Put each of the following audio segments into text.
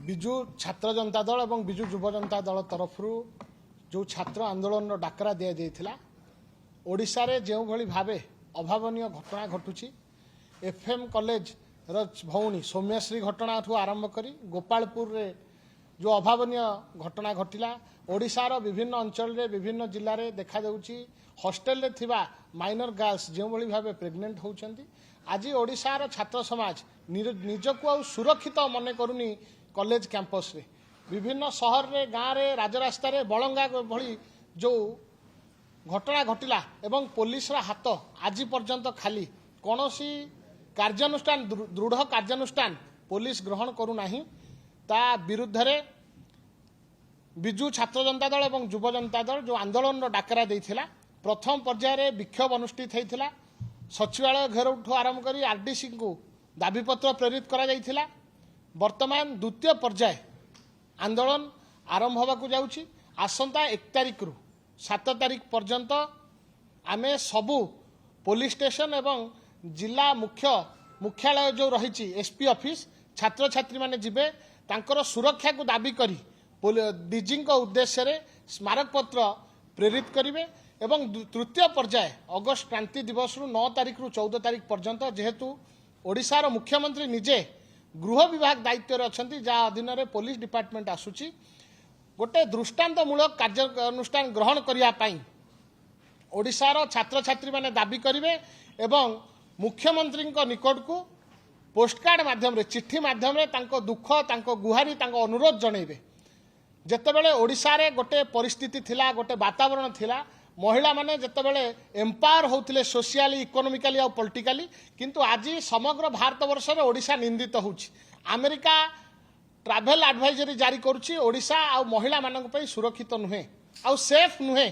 विजु छात्र जनता दल और विजु युव जनता दल तरफ जो छात्र आंदोलन डाकरा दि जाइथिला ओडिशा रे जो भली भावे अभावनीय घटना घटुची एफएम कॉलेज भौणी सौम्यश्री घटना ठू आरंभ करी गोपालपुर रे जो अभावनीय घटना घटिला ओडिशार विभिन्न अंचल रे विभिन्न जिल्ला रे देखा जाउची हॉस्टेल रे थिबा माइनर गर्ल्स जो भली भावे प्रेग्नेंट होउचंती आज ओडिशार छात्र समाज निजको आ सुरक्षित मन करूनी कॉलेज कैंपस रे विभिन्न शहर रे गाँव रे राजरास्ता रे बलंगा भली जो घटना घटिला एवं पुलिस रा हाथ आज पर्यंत खाली कौनसी कार्यानुष्ठान दृढ़ कार्यानुष्ठान पुलिस ग्रहण करू नाही ता विरुद्ध रे विजु छात्र जनता दल और युव जनता दल जो आंदोलन डाकरा देइथिला प्रथम पर्याय रे विक्षोभ अनुष्ठित होइथिला सचिवालय घेराव आरंभ करी आरडीसी को दाबीपत्र प्रेरित करा जाइथिला वर्तमान द्वितीय पर्याय आंदोलन आरंभ होबाकू जाउची आसंता 1 तारिख रु 7 तारिख पर्यंत आमे सबू पुलिस स्टेशन एवं जिला मुख्यालय जो रही एसपी ऑफिस छात्र छात्री माने जिबे तांकर सुरक्षा को दाबी करी डीजी उद्देश्य रे स्मारक पत्र प्रेरित करिवे एवं तृतीय पर्याय अगस्त क्रांति दिवस रु 9 तारिख रु 14 तारिख पर्यंत जेहेतु ओडिशार मुख्यमंत्री निजे गृह विभाग दायित्व रे अछंती जा अधीन रे पुलिस डिपार्टमेंट आसुची गोटे दृष्टांतमूलक कार्यानुष्ठान ग्रहण करिया पाई ओडिशार छात्र छात्री माने दाबी करिवे एवं मुख्यमंत्री निकट को पोस्टकार्ड माध्यम रे चिट्ठी माध्यम रे तांको दुख तांको गुहारी तांको अनुरोध जणैबे जेतेबेले ओडिशा रे गोटे परिस्थिति थिला गोटे वातावरण थिला महिला माने जेतेबेले एम्पावर होउथिले सोशियली इकोनॉमिकली और पॉलिटिकली किंतु आज समग्र भारत वर्ष रे ओडिशा निंदित होउछि अमेरिका ट्रैवल एडवाइजरी जारी करुछि ओडिशा आ महिला मानक पई सुरक्षित नुहे आ सेफ नुहे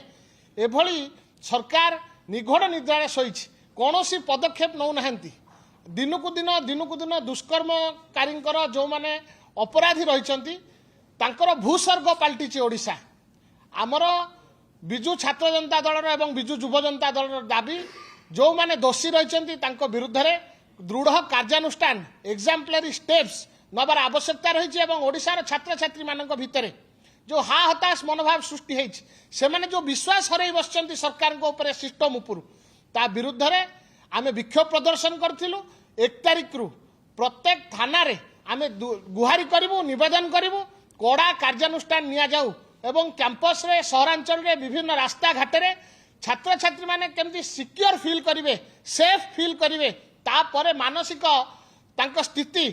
एभली सरकार निघोड़ निद्रारे शोइछि कौनसी पदक्षेप नौ नाहंती दिनकु दिन दुष्कर्मकारी जो माने अपराधी रहिचंती तांकर भूस्वर्ग पलटिछि ओडिशा आमर विजु छात्र जनता दल एवं विजु युव जनता दल दाबी जो माने दोषी रहिचंती तांको विरुद्ध रे दृढ़ कार्यानुष्ठान एग्जाम्पलरी स्टेप्स नबार आवश्यकता रही एवं ओडिशार छात्र छात्री मानक भितरे जो हा हताश मनोभाव सृष्टि होइछि से माने जो विश्वास हरई बसचंती सरकार को ऊपर सिस्टम उपरु ता विरुद्ध रे आमे विक्षोभ प्रदर्शन करथिलु 1 तारिख रु प्रत्येक थाना रे आमे गुहारी करिवु निवेदन करिवु कोड़ा कार्यानुष्ठान निया जाऊ एवं कैंपस रे सहरांचल रे विभिन्न रास्ता घाट रे छात्र छात्री माने केमती सिक्योर फील करिवे सेफ फील करिवे ता परे मानसिक तांको स्थिति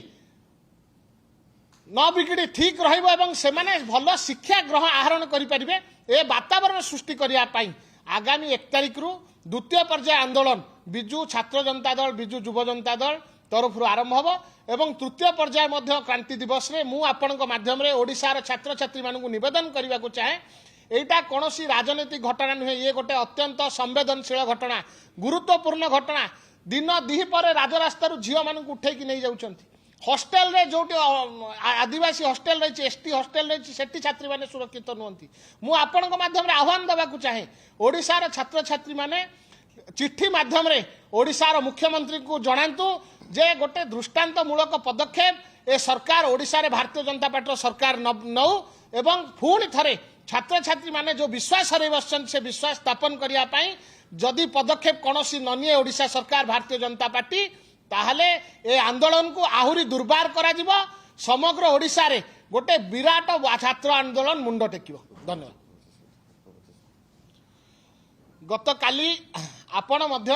न बिगड़ी ठीक रहिबो एवं से माने भलो शिक्षा ग्रहण आहरण करि परिबे ए वातावरण सृष्टि करिया पाई आगामी 1 तारिख रु द्वितीय पर्याय आंदोलन विजु छात्र जनता दल विजु युव जनता दल तरफ आरंभ होबो एवं तृतीय पर्याय मध्य क्रांति दिवस रे मु आपनक माध्यम रे ओडिशार छात्र छात्री मानकु निवेदन करबा को चाहे एटा कोनोसी राजनीतिक घटना नुहे ये गोटे अत्यंत संवेदनशील घटना गुरुत्वपूर्ण घटना दिन दिही पर राजरास्ता रु झियो मानकु उठै कि नै जाउचंती हॉस्टेल रे जोटी आदिवासी हॉस्टेल रही एसटी हॉस्टेल रही सेठी छात्री माने सुरक्षित नुहंती मु आपनक माध्यम रे आह्वान देबा को चाहे ओडिशार छात्र छात्री माने चिट्ठी माध्यम रे ओडिशार मुख्यमंत्री को जणांतु जे गोटे दृष्टांतमूलक पदक्षेप ए सरकार ओडिशा रे भारतीय जनता पार्टी सरकार नौ एवं पुणी थरे छात्र छात्री माने जो विश्वास हरई बसछन से विश्वास स्थापन करिया पाई जदि पदक्षेप कोनोसी ननिए ओडिशा सरकार भारतीय जनता पार्टी ताहले ए आंदोलन को आहुरी दुर्बार करा जिवो समग्र ओडिशा रे गोटे विराट छात्र आंदोलन मुंड टेकिबो धन्यवाद गत काली आपण मध्य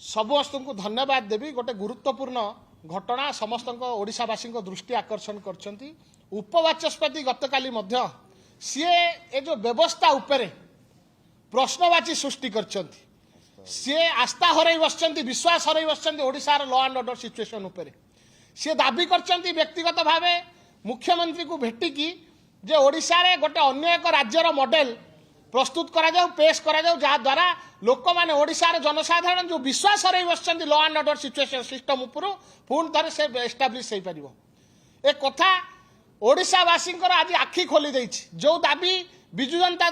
समस्त को धन्यवाद देवी गोटे गुरुत्वपूर्ण घटना समस्त ओडिशावासी दृष्टि आकर्षण करछंती उपवाचस्पति गत काली मध्य सी ए जो व्यवस्था उपरे प्रश्नवाची सृष्टि करछंती सी आस्था हरई बसचंती विश्वास हरई बसचंती ओडिशार लॉ एंड ऑर्डर सिचुएशन उपरे सी दाबी करछंती व्यक्तिगत भावे मुख्यमंत्री को भेटिकी जे ओडिशा रे गोटे अन्य एक राज्यर मॉडल प्रस्तुत करा जाऊ पेश करा जाऊ जहा द्वारा लोक माने ओडिशार जनसाधारण जो विश्वास हरई बसचंती law and order situation system उपरु पुन थरे से एस्टाब्लिश होई परिबो ए कथा ओडिशावासी आज आखि खोली देछि जो दाबी विजु जनता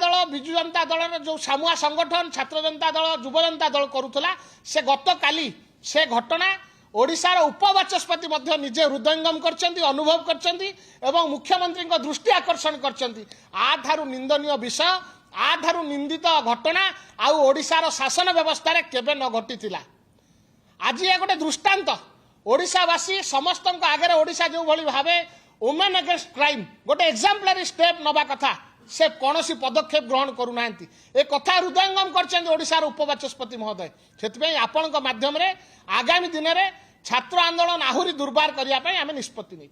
दल जो सामुआ संगठन छात्र जनता दल युव जनता दल करुला से गत काली से घटना ओडिशार उपबाचस्पति मध्य निजे हृदयंगम करछंती अनुभव करछंती एवं मुख्यमंत्री दृष्टि आकर्षण करछंती आधारु निंदनीय विषय आधारु निंदित घटना आउ ओडिशार शासन व्यवस्था रे केबे न घटिथिला आज ये गोटे दृष्टांत ओडिशावासी समस्त आगे ओडिशा जो भली भावे वुमेन अगेंस्ट क्राइम गोटे एग्जाम्पलरी स्टेप नबा कथा से कौन पदक्षेप ग्रहण करूना ए कथा हृदयंगम कर उपबाचस्पति महोदय से आपण माध्यम आगामी दिन में छात्र आंदोलन आहुरी दुर्बार करने आम निष्पत्ति नहीं।